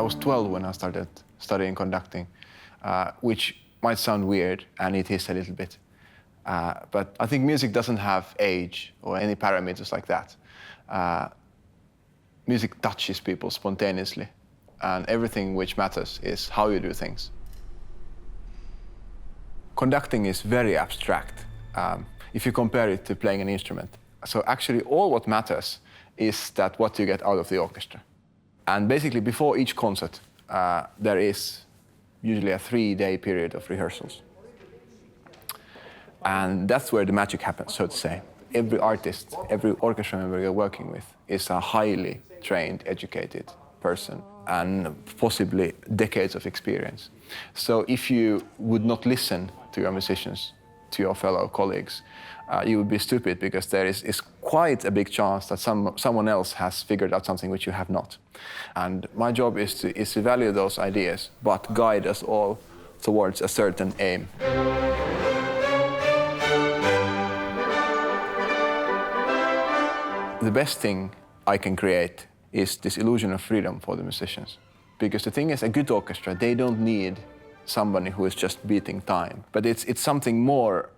I was 12 when I started studying conducting, which might sound weird, and it is a little bit. But I think music doesn't have age or any parameters like that. Music touches people spontaneously, and everything which matters is how you do things. Conducting is very abstract if you compare it to playing an instrument. So actually all what matters is that what you get out of the orchestra. And basically before each concert, there is usually a 3-day period of rehearsals. And that's where the magic happens, so to say. Every artist, every orchestra member you're working with is a highly trained, educated person and possibly decades of experience. So if you would not listen to your musicians, to your fellow colleagues, you would be stupid, because there is quite a big chance that someone else has figured out something which you have not. And my job is to value those ideas, but guide us all towards a certain aim. The best thing I can create is this illusion of freedom for the musicians. Because the thing is, a good orchestra, they don't need somebody who is just beating time. But it's something more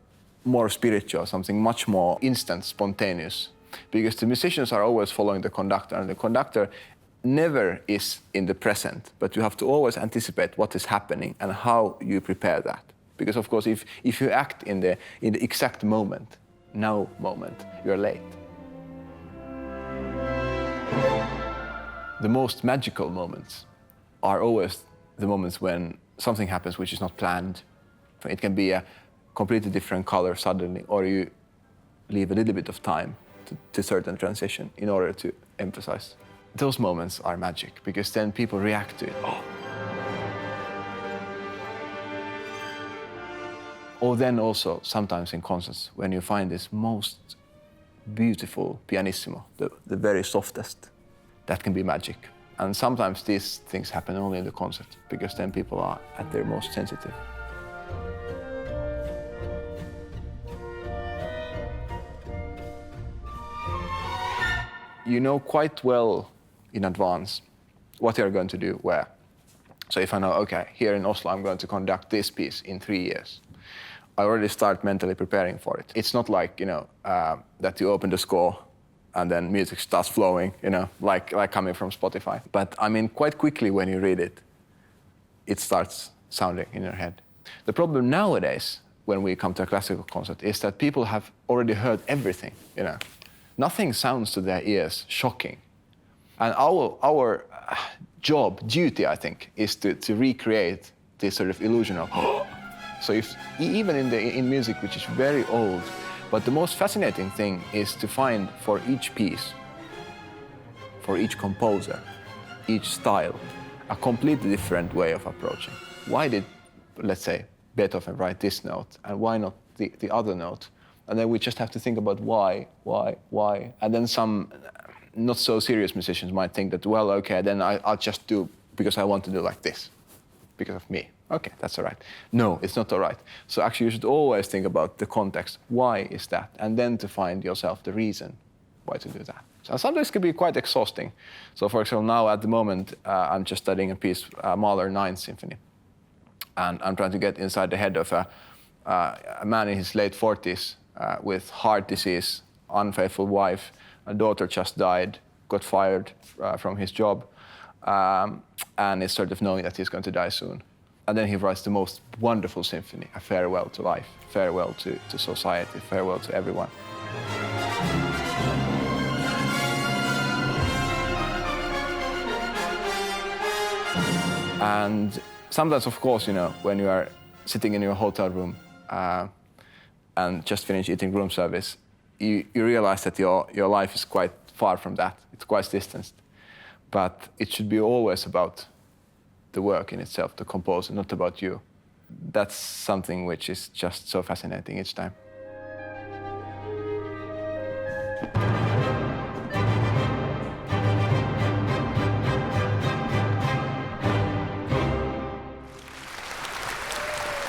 spiritual, something much more instant, spontaneous. Because the musicians are always following the conductor, and the conductor never is in the present, but you have to always anticipate what is happening and how you prepare that. Because of course, if you act in the exact moment, now moment, you're late. The most magical moments are always the moments when something happens which is not planned. It can be a completely different color suddenly, or you leave a little bit of time to certain transition in order to emphasize. Those moments are magic, because then people react to it. Oh. Or then also sometimes in concerts when you find this most beautiful pianissimo, the very softest, that can be magic. And sometimes these things happen only in the concert, because then people are at their most sensitive. You know quite well in advance what you're going to do where. So if I know, okay, here in Oslo I'm going to conduct this piece in 3 years, I already start mentally preparing for it. It's not like, that you open the score and then music starts flowing, like coming from Spotify. But I mean, quite quickly when you read it, it starts sounding in your head. The problem nowadays, when we come to a classical concert, is that people have already heard everything, Nothing sounds to their ears shocking. And our job, duty, I think, is to recreate this sort of illusion of So even in music, which is very old, but the most fascinating thing is to find for each piece, for each composer, each style, a completely different way of approaching. Why did, let's say, Beethoven write this note, and why not the other note? And then we just have to think about why. And then some not so serious musicians might think that, well, okay, then I'll just do because I want to do like this, because of me. Okay, that's all right. No, it's not all right. So actually you should always think about the context. Why is that? And then to find yourself the reason why to do that. So sometimes it can be quite exhausting. So for example, now at the moment, I'm just studying a piece, Mahler 9th Symphony. And I'm trying to get inside the head of a man in his late 40s with heart disease, unfaithful wife, a daughter just died, got fired from his job, and is sort of knowing that he's going to die soon. And then he writes the most wonderful symphony, a farewell to life, farewell to society, farewell to everyone. And sometimes, of course, when you are sitting in your hotel room and just finish eating room service, you realize that your life is quite far from that. It's quite distanced. But it should be always about the work in itself, the composer, not about you. That's something which is just so fascinating each time.